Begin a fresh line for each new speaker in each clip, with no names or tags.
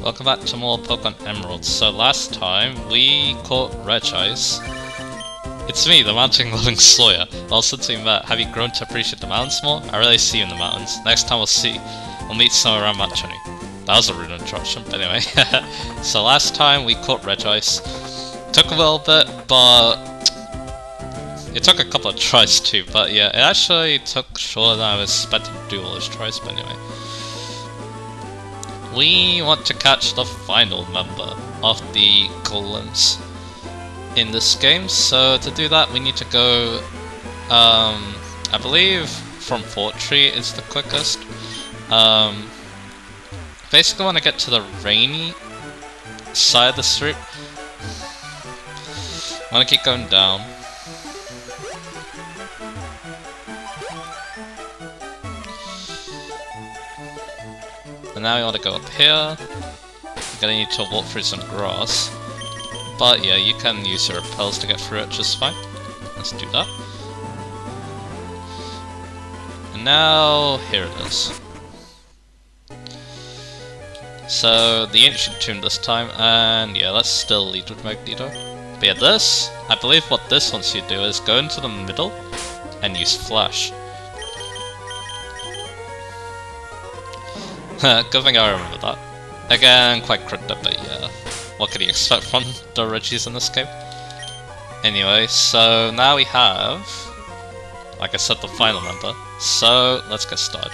Welcome back to more Pokémon Emerald. So last time we caught Registeel. It's me, the mountain-loving Sawyer. Well, since we met, have you grown to appreciate the mountains more? I really see you in the mountains. Next time we'll meet somewhere around Mount Chunny. That was a rude introduction, but anyway. So last time we caught Registeel. Took a little bit, but it took a couple of tries too. But yeah, it actually took shorter than I was expecting to do all those tries. But anyway. We want to catch the final member of the golems in this game, so to do that we need to go, I believe from Fort Tree is the quickest. Basically want to get to the rainy side of the street. I want to keep going down. And now we want to go up here. You're gonna need to walk through some grass. But yeah, you can use your repels to get through it just fine. Let's do that. And now, here it is. So, the ancient tomb this time, and yeah, let's still lead with Magneto. But yeah, this, I believe what this wants you to do is go into the middle and use Flash. Good thing I remember that. Again, quite cryptic, but yeah. What could you expect from the Reggies in this game? Anyway, so now we have, like I said, the final member. So, let's get started.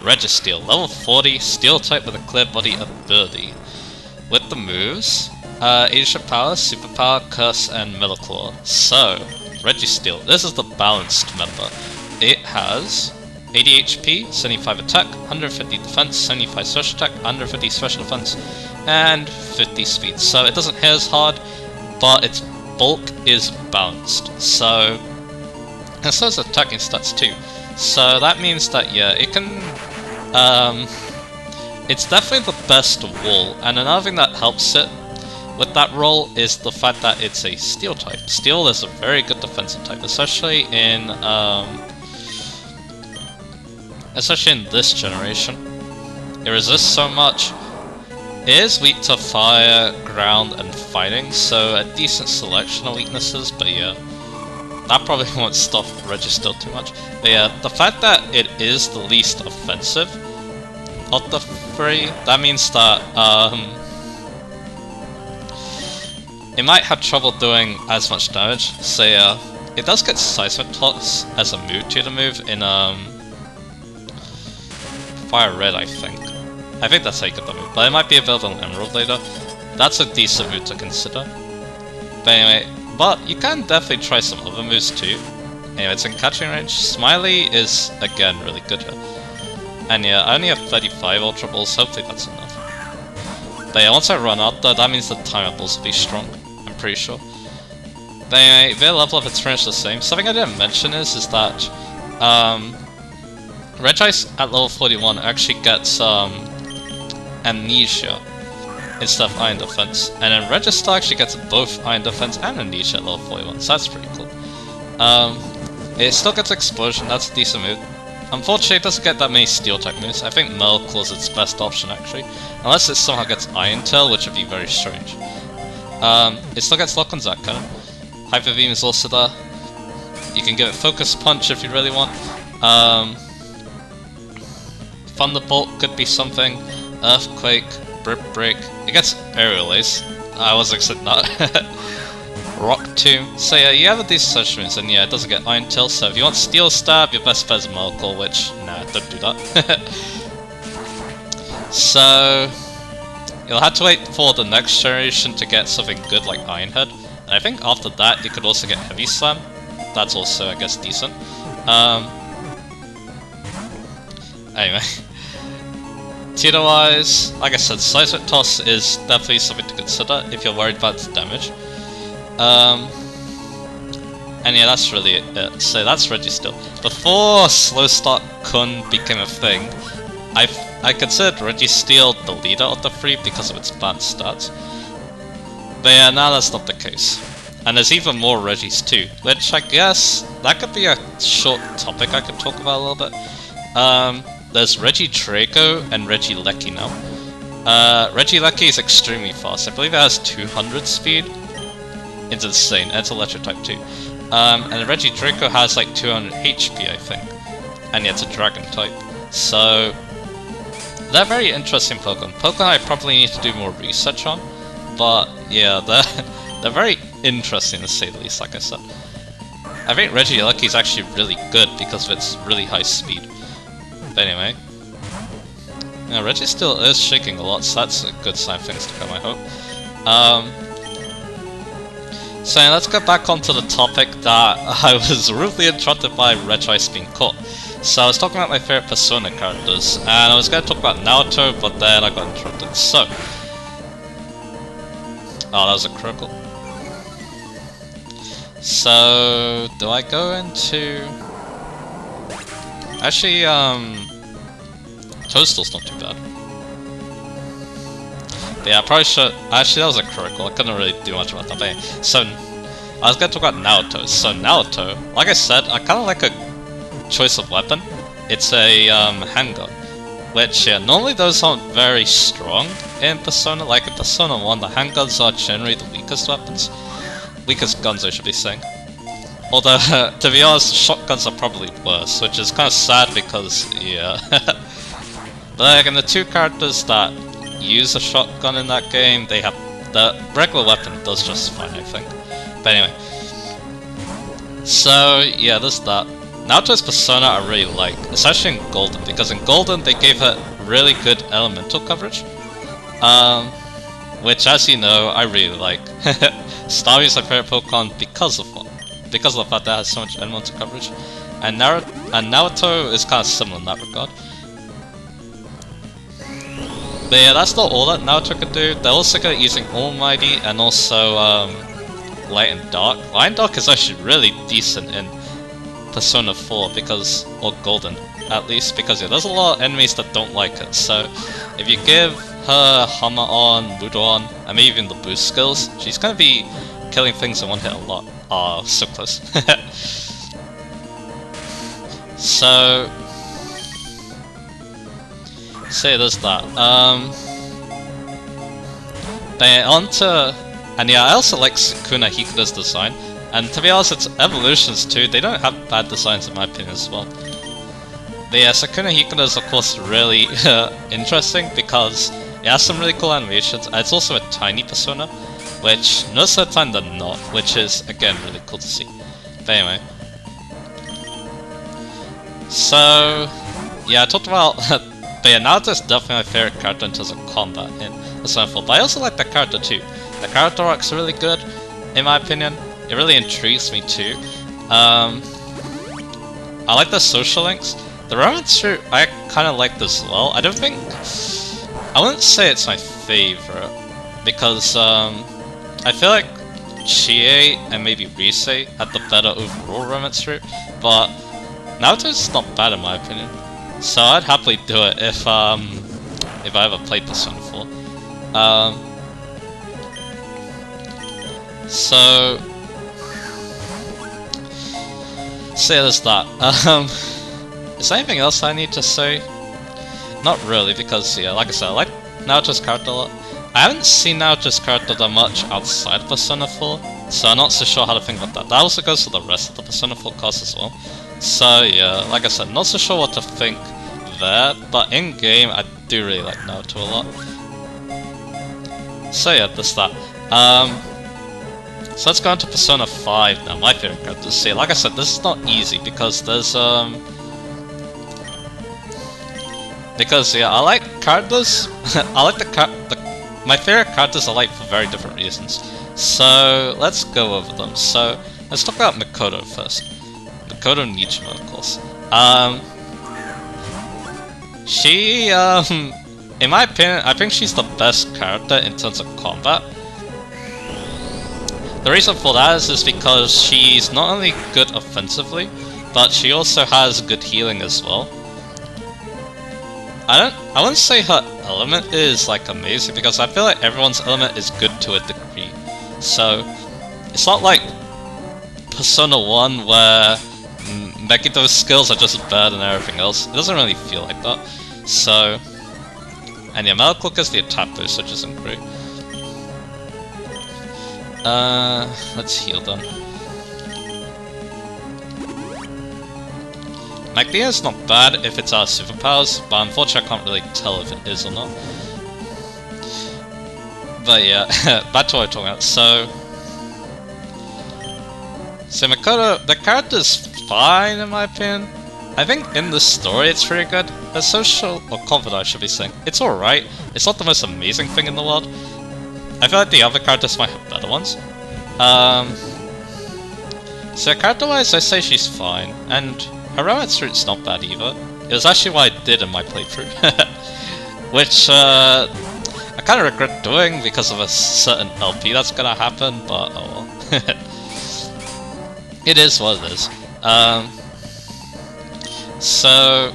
Registeel, level 40, steel type with a clear body ability. With the moves, Ancient Power, Superpower, Curse, and Metal Claw. So, Registeel, this is the balanced member. It has 80 HP, 75 attack, 150 defense, 75 special attack, 150 special defense, and 50 speed. So it doesn't hit as hard, but its bulk is balanced. So, and so is attacking stats too. So that means that yeah, it can. It's definitely the best wall, and another thing that helps it with that role is the fact that it's a steel type. Steel is a very good defensive type, especially in this generation. It resists so much. It is weak to fire, ground, and fighting, so a decent selection of weaknesses, but yeah. That probably won't stop Registeel too much. But yeah, the fact that it is the least offensive of the three, that means that it might have trouble doing as much damage. So yeah, it does get Seismic Toss as a mood to the move in Fire Red, I think. I think that's how you get the move, but it might be available in Emerald later. That's a decent move to consider. But anyway, but you can definitely try some other moves too. Anyway, it's in catching range. Smiley is again really good here. And yeah, I only have 35 Ultra Balls, hopefully that's enough. But yeah, once I run out though, that means the Timer Balls will be strong, I'm pretty sure. But anyway, their level of experience is the same. Something I didn't mention is that Registeel at level 41 actually gets Amnesia instead of Iron Defense. And then Registeel actually gets both Iron Defense and Amnesia at level 41, so that's pretty cool. It still gets Explosion, that's a decent move. Unfortunately, it doesn't get that many Steel type moves. I think Metal Claw is its best option actually. Unless it somehow gets Iron Tail, which would be very strange. It still gets Lock on Zack Cannon. Hyper Beam is also there. You can give it Focus Punch if you really want. Thunderbolt could be something. Earthquake, Brick Break. It gets Aerial Ace. I was expecting that. Rock Tomb. So yeah, you have a decent such moves, and yeah, it doesn't get Iron Tail, so if you want Steel Stab, your best bet is Metal Claw, which, nah, don't do that. So, you'll have to wait for the next generation to get something good like Iron Head, and I think after that you could also get Heavy Slam. That's also, I guess, decent. Anyway. Tutor-wise, like I said, Seismic Toss is definitely something to consider if you're worried about its damage. And yeah, that's really it. So that's Registeel. Before Slow Start Kun became a thing, I considered Registeel the leader of the three because of its balanced stats. But yeah, now that's not the case. And there's even more Regis too, which I guess that could be a short topic I could talk about a little bit. There's Regidrago and Regieleki now. Regieleki is extremely fast. I believe it has 200 speed. It's insane. It's electric type too. And Regidrago has like 200 HP, I think. And yeah, it's a dragon type. So they're very interesting Pokemon. Pokemon I probably need to do more research on. But yeah, they're very interesting to say the least, like I said. I think Regieleki is actually really good because of its really high speed. But anyway. Yeah, Registeel is shaking a lot, so that's a good sign of things to come, I hope. So yeah, let's get back onto the topic that I was rudely interrupted by Regice being caught. So I was talking about my favorite Persona characters, and I was going to talk about Naoto, but then I got interrupted, so... Oh, that was a critical. So, do I go into... Actually, Toadstool's not too bad. But yeah, I probably should... Actually, that was a critical. I couldn't really do much about that. But anyway, so, I was going to talk about Naoto. So, Naoto, like I said, I kind of like a choice of weapon. It's a handgun. Which, yeah, normally those aren't very strong in Persona. Like in Persona 1, the handguns are generally the weakest weapons. Weakest guns, I should be saying. Although, to be honest, shotguns are probably worse, which is kind of sad because, yeah. But like, in the two characters that use a shotgun in that game, they have... The regular weapon does just fine, I think. But anyway. So, yeah, there's that. Naoto's Persona I really like, especially in Golden, because in Golden they gave her really good elemental coverage. Which, as you know, I really like. Starmie is my favorite Pokemon because of the fact that it has so much elemental coverage. And Naoto is kind of similar in that regard. But yeah, that's not all that Naoto could do. They're also good at using Almighty and also Light and Dark. Light and Dark is actually really decent in Persona 4 because, or Golden at least, because yeah, there's a lot of enemies that don't like it. So if you give her Hammer on, Ludo on, and maybe even the boost skills, she's gonna be killing things in one hit a lot. Ah, so close. So yeah, there's that. But on to, and yeah, I also like Sukuna Hikuda's design. And to be honest, its evolutions too, they don't have bad designs in my opinion as well. But yeah, Sukuna Hikuda is of course really interesting because it has some really cool animations, and it's also a tiny Persona, which most of the time they're not, which is again really cool to see. But anyway. So, yeah, I talked about, but yeah, Naoto's definitely my favorite character in terms of combat in Persona 4, but I also like that character too. The character arc's really good, in my opinion. It really intrigues me too. I like the social links. The romance route I kind of liked as well. I wouldn't say it's my favorite because I feel like Chie and maybe Rise had the better overall romance route, but Naoto's not bad in my opinion. So I'd happily do it if I ever played Persona 4. So yeah, there's that. Is there anything else I need to say? Not really, because yeah, like I said, I like Naoto's character a lot. I haven't seen Naoto's character that much outside Persona 4, so I'm not so sure how to think about that. That also goes for the rest of the Persona 4 cast as well. So yeah, like I said, not so sure what to think there, but in game I do really like Naoto a lot. So yeah, there's that. So let's go on to Persona 5 now, my favorite character. See, like I said, this is not easy because there's because yeah, I like characters. I like my favorite characters I like for very different reasons. So let's go over them. So let's talk about Mikoto first. Mikoto Nijima, of course. She in my opinion, I think she's the best character in terms of combat. The reason for that is because she's not only good offensively, but she also has good healing as well. I wouldn't say her element is like amazing because I feel like everyone's element is good to a degree. So It's not like Persona 1 where Megiddo's skills are just better than everything else. It doesn't really feel like that. So, and yeah, Metal Claw gets the attack boost, which isn't great. Let's heal them. Magnea's not bad if it's our superpowers, but unfortunately I can't really tell if it is or not. But yeah, back to what we're talking about. So Makoto, the character's fine in my opinion. I think in the story it's pretty good. The social, or confidant I should be saying, it's alright. It's not the most amazing thing in the world. I feel like the other characters might have better ones. So character-wise, I say she's fine, and her romance route's not bad either. It was actually what I did in my playthrough, which I kind of regret doing because of a certain LP that's gonna happen, but oh well. It is what it is. So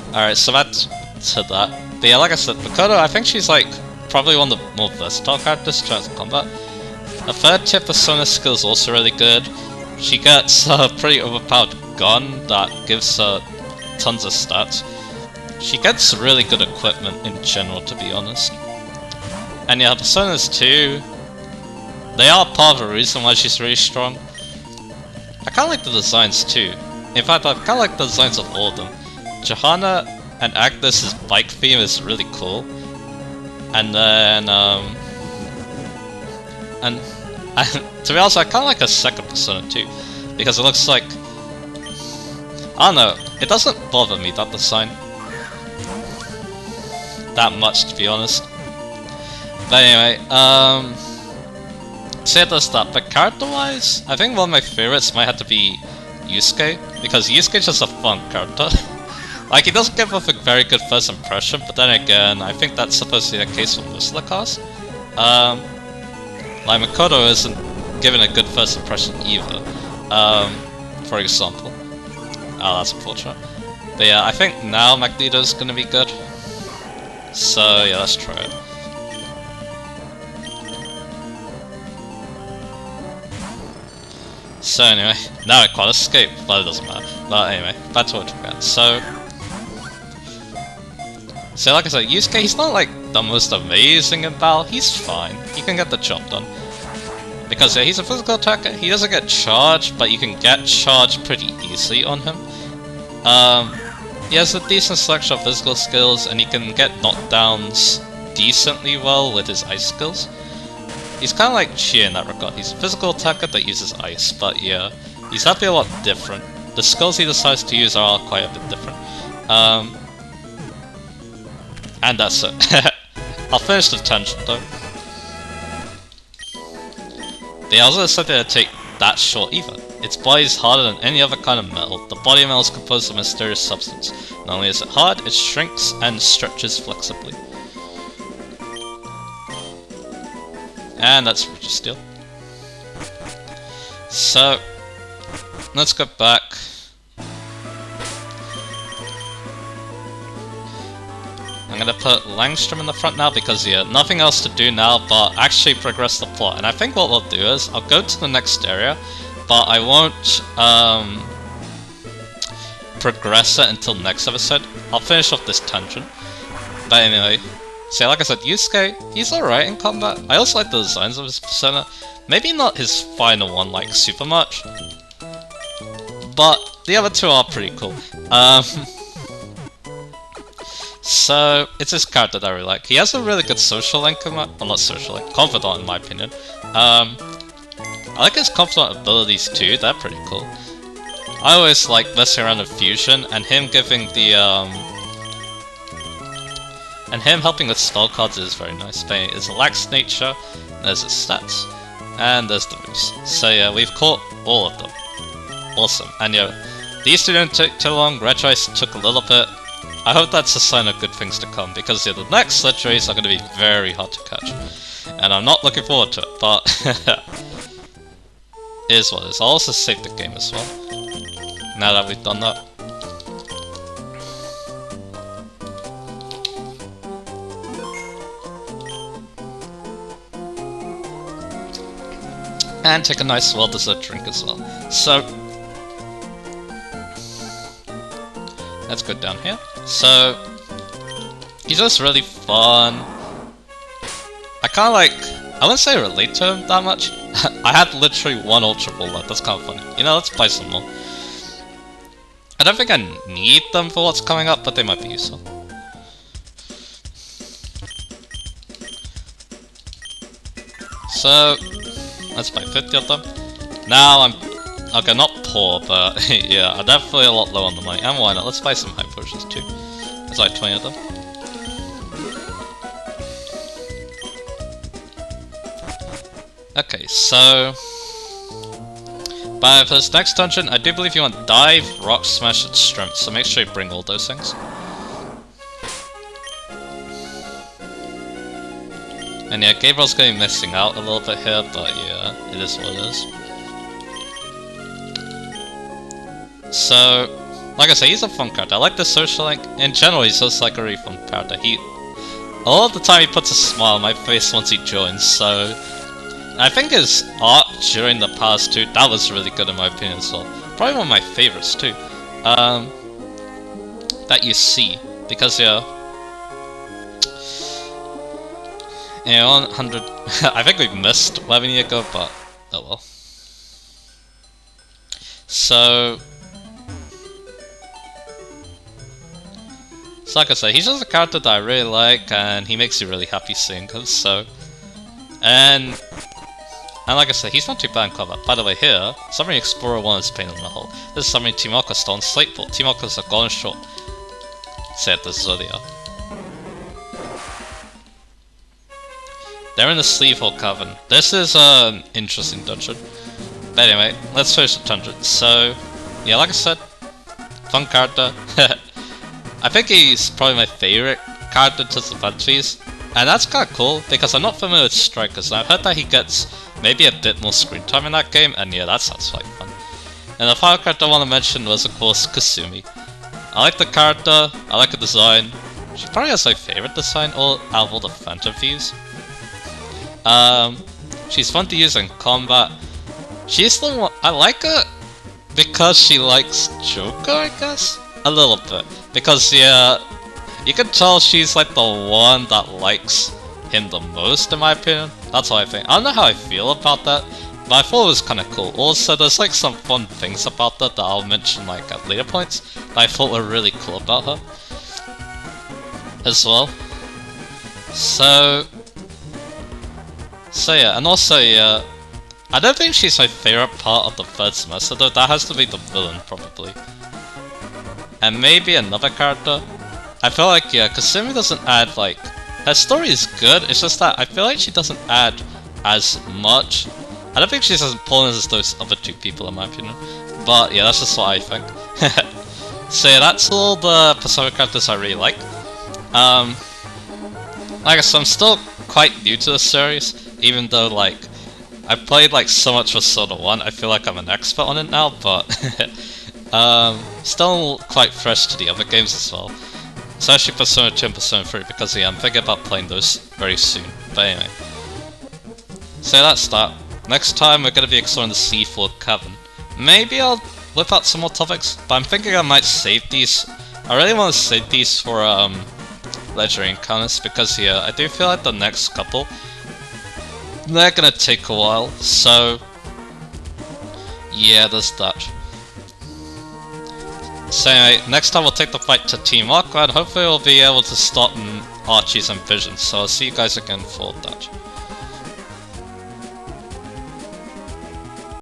alright, so that's to that. But yeah, like I said, Makoto, I think she's like probably one of the more versatile characters in terms of combat. Her third tier persona skill is also really good. She gets a pretty overpowered gun that gives her tons of stats. She gets really good equipment in general, to be honest. And yeah, her personas too, they are part of the reason why she's really strong. I kinda like the designs too. In fact, I kinda like the designs of all of them. Johanna and Agnes's bike theme is really cool. And then, to be honest, I kinda like her second persona too. Because it looks like, I don't know, it doesn't bother me, that design. That much, to be honest. But anyway, so yeah, there's that. But character-wise, I think one of my favorites might have to be Yusuke, because Yusuke's just a fun character. Like, he doesn't give off a very good first impression, but then again, I think that's supposed to be the case for most of the cast. Like, Makoto isn't given a good first impression either, for example. Oh, that's unfortunate. But yeah, I think now Magneto's gonna be good. So yeah, let's try it. So anyway, now I can't escape, but it doesn't matter. But anyway, back to what we're talking about. So like I said, Yusuke, he's not like the most amazing in battle, he's fine. He can get the job done. Because yeah, he's a physical attacker, he doesn't get charged, but you can get charged pretty easily on him. He has a decent selection of physical skills, and he can get knockdowns decently well with his ice skills. He's kind of like Chia in that regard. He's a physical attacker that uses ice, but yeah, he's actually a lot different. The skills he decides to use are quite a bit different. And that's it. I'll finish the tangent though. They also decided to take that short either. Its body is harder than any other kind of metal. The body of metal is composed of a mysterious substance. Not only is it hard, it shrinks and stretches flexibly. And that's Registeel. So, let's go back. I'm gonna put Langstrom in the front now because yeah, nothing else to do now but actually progress the plot. And I think what we'll do is, I'll go to the next area, but I won't progress it until next episode. I'll finish off this tangent. But anyway, so like I said, Yusuke, he's alright in combat. I also like the designs of his persona. Maybe not his final one like super much, but the other two are pretty cool. So it's his character that I really like. He has a really good social link, well not social link, confidant in my opinion. I like his confidant abilities too, they're pretty cool. I always like messing around with fusion, and him giving the and him helping with spell cards is very nice. But it's a lax nature, there's his stats, and there's the moves. So yeah, we've caught all of them. Awesome. And yeah, these two didn't take too long, Red Race took a little bit. I hope that's a sign of good things to come, because yeah, the next Sledge Race are going to be very hard to catch. And I'm not looking forward to it, but it is what it is. I'll also save the game as well, now that we've done that. and take a nice well-deserved drink as well. So let's go down here. So he's just really fun. I kinda like, I wouldn't say relate to him that much. I had literally one Ultra Ball left, that's kinda funny. You know, let's play some more. I don't think I need them for what's coming up, but they might be useful. So let's buy 50 of them. Now I'm okay, not poor, but yeah, I'm definitely a lot low on the money. And why not? Let's buy some high potions too. There's like 20 of them. Okay, so but for this next dungeon, I do believe you want Dive, Rock Smash, and Strength, so make sure you bring all those things. And yeah, Gabriel's going to be missing out a little bit here, but yeah, it is what it is. So, like I say, he's a fun character. I like the social link. In general, he's just like a really fun character. A lot of the time he puts a smile on my face once he joins, so I think his art during the past too, that was really good in my opinion as well. Probably one of my favorites too. That you see, because yeah, 100. I think we missed 11 years ago, but oh well. So like I say, he's just a character that I really like, and he makes you really happy seeing him. So, and like I said, he's not too bad in combat. By the way, here, Submarine Explorer 1 is pain in the hole. This is Submarine Team Aqua still on Slateport. Team Aqua's a golden short. Said the Zodia. They're in the Sleevehole Cavern. This is an interesting dungeon. But anyway, let's finish the dungeon. So, yeah, like I said, fun character. I think he's probably my favorite character to the Fancies. And that's kind of cool, because I'm not familiar with Strikers, and I've heard that he gets maybe a bit more screen time in that game, and yeah, that sounds like fun. And the final character I want to mention was, of course, Kasumi. I like the character, I like the design. She probably has my favorite design out of all the Phantom Thieves. She's fun to use in combat. She's the one, I like her because she likes Joker, I guess? A little bit. Because, yeah, you can tell she's like the one that likes him the most, in my opinion. That's how I think. I don't know how I feel about that, but I thought it was kind of cool. Also, there's like some fun things about that that I'll mention like at later points that I thought were really cool about her as well. So yeah, and also yeah, I don't think she's my favorite part of the third semester though. That has to be the villain probably, and maybe another character. I feel like, yeah, Kasumi doesn't add, like, her story is good, it's just that I feel like she doesn't add as much. I don't think she's as important as those other two people in my opinion, but yeah, that's just what I think. So yeah, that's all the Persona characters I really like. Like I said, I'm still quite new to the series, even though, like, I've played, like, so much Persona 1, I feel like I'm an expert on it now, but still quite fresh to the other games as well. Especially Persona 2 and Persona 3, because yeah, I'm thinking about playing those very soon. But anyway. So that's that. Next time we're going to be exploring the Sleevehole Cavern. Maybe I'll whip out some more topics, but I'm thinking I might save these. I really want to save these for legendary encounters, because yeah, I do feel like the next couple, they're going to take a while. So yeah, there's that. So anyway, next time we'll take the fight to Team Aqua, and hopefully we'll be able to stop Archie's and Visions, so I'll see you guys again for that.